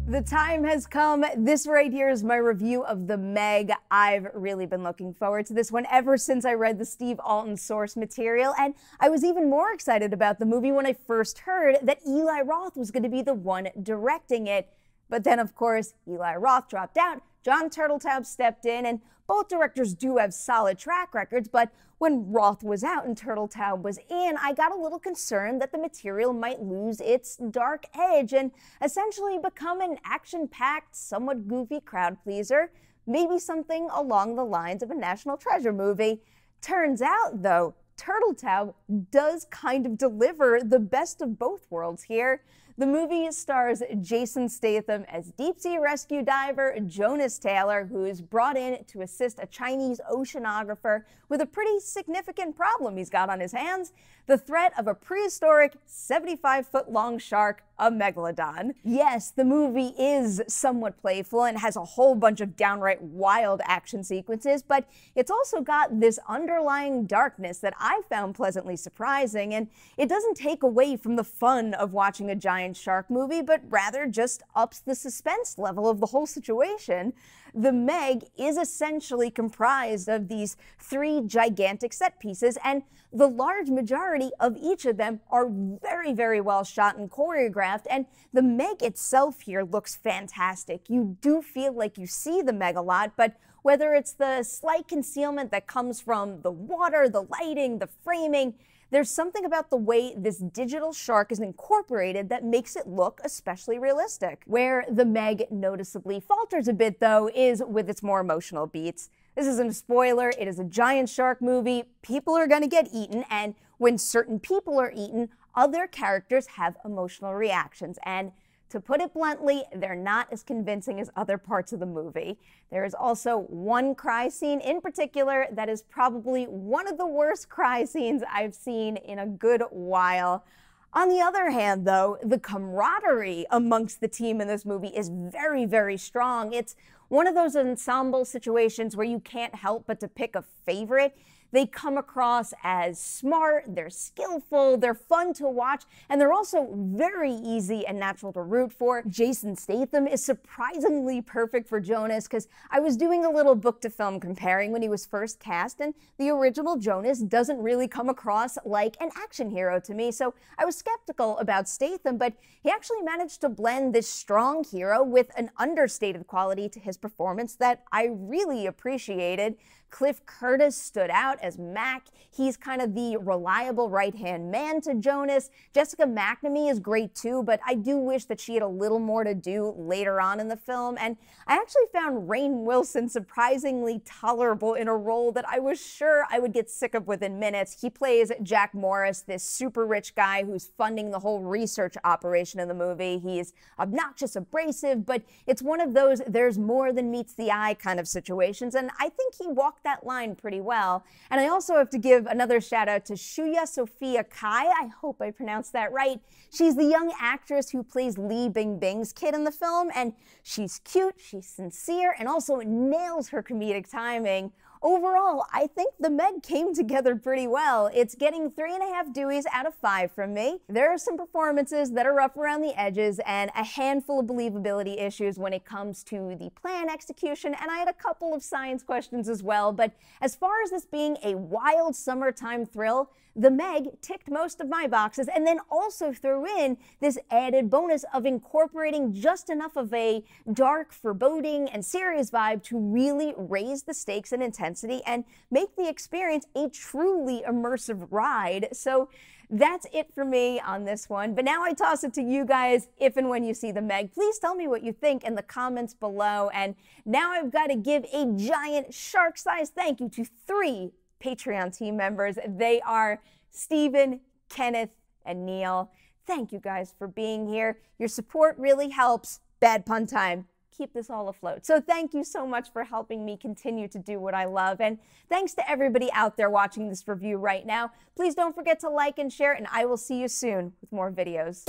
The time has come. This right here is my review of The Meg. I've really been looking forward to this one ever since I read the Steve Alten source material, and I was even more excited about the movie when I first heard that Eli Roth was going to be the one directing it. But then, of course, Eli Roth dropped out, Jon Turteltaub stepped in, and both directors do have solid track records, but when Roth was out and Turteltaub was in, I got a little concerned that the material might lose its dark edge and essentially become an action-packed, somewhat goofy crowd pleaser, maybe something along the lines of a National Treasure movie. Turns out, though, Turteltaub does kind of deliver the best of both worlds here. The movie stars Jason Statham as deep-sea rescue diver Jonas Taylor, who is brought in to assist a Chinese oceanographer with a pretty significant problem he's got on his hands: the threat of a prehistoric 75-foot-long shark, a Megalodon. Yes, the movie is somewhat playful and has a whole bunch of downright wild action sequences, but it's also got this underlying darkness that I found pleasantly surprising, and it doesn't take away from the fun of watching a giant shark movie, but rather just ups the suspense level of the whole situation. The Meg is essentially comprised of these three gigantic set pieces, and the large majority of each of them are very, very well shot and choreographed, and the Meg itself here looks fantastic. You do feel like you see the Meg a lot, but whether it's the slight concealment that comes from the water, the lighting, the framing, there's something about the way this digital shark is incorporated that makes it look especially realistic. Where the Meg noticeably falters a bit, though, is with its more emotional beats. This isn't a spoiler, it is a giant shark movie. People are gonna get eaten, and when certain people are eaten, other characters have emotional reactions, and to put it bluntly, they're not as convincing as other parts of the movie. There is also one cry scene in particular that is probably one of the worst cry scenes I've seen in a good while. On the other hand, though, the camaraderie amongst the team in this movie is very, very strong. It's one of those ensemble situations where you can't help but to pick a favorite. They come across as smart, they're skillful, they're fun to watch, and they're also very easy and natural to root for. Jason Statham is surprisingly perfect for Jonas, because I was doing a little book-to-film comparing when he was first cast, and the original Jonas doesn't really come across like an action hero to me, so I was skeptical about Statham, but he actually managed to blend this strong hero with an understated quality to his performance that I really appreciated. Cliff Curtis stood out as Mac. He's kind of the reliable right-hand man to Jonas. Jessica McNamee is great too, but I do wish that she had a little more to do later on in the film. And I actually found Rainn Wilson surprisingly tolerable in a role that I was sure I would get sick of within minutes. He plays Jack Morris, this super rich guy who's funding the whole research operation in the movie. He's obnoxious, abrasive, but it's one of those there's more than meets the eye kind of situations, and I think he walked that line pretty well. And I also have to give another shout out to Sophia Cai. I hope I pronounced that right. She's the young actress who plays Li Bingbing's kid in the film, and she's cute, she's sincere, and also nails her comedic timing. Overall, I think The Meg came together pretty well. It's getting 3.5 Deweys out of 5 from me. There are some performances that are rough around the edges and a handful of believability issues when it comes to the plan execution, and I had a couple of science questions as well, but as far as this being a wild summertime thrill, The Meg ticked most of my boxes, and then also threw in this added bonus of incorporating just enough of a dark, foreboding, and serious vibe to really raise the stakes and intensity and make the experience a truly immersive ride. So that's it for me on this one. But now I toss it to you guys. If and when you see The Meg, please tell me what you think in the comments below. And now I've got to give a giant shark-sized thank you to 3 Patreon team members. They are Steven, Kenneth, and Neil. Thank you guys for being here. Your support really helps. Bad pun time. Keep this all afloat. So thank you so much for helping me continue to do what I love. And thanks to everybody out there watching this review right now. Please don't forget to like and share, and I will see you soon with more videos.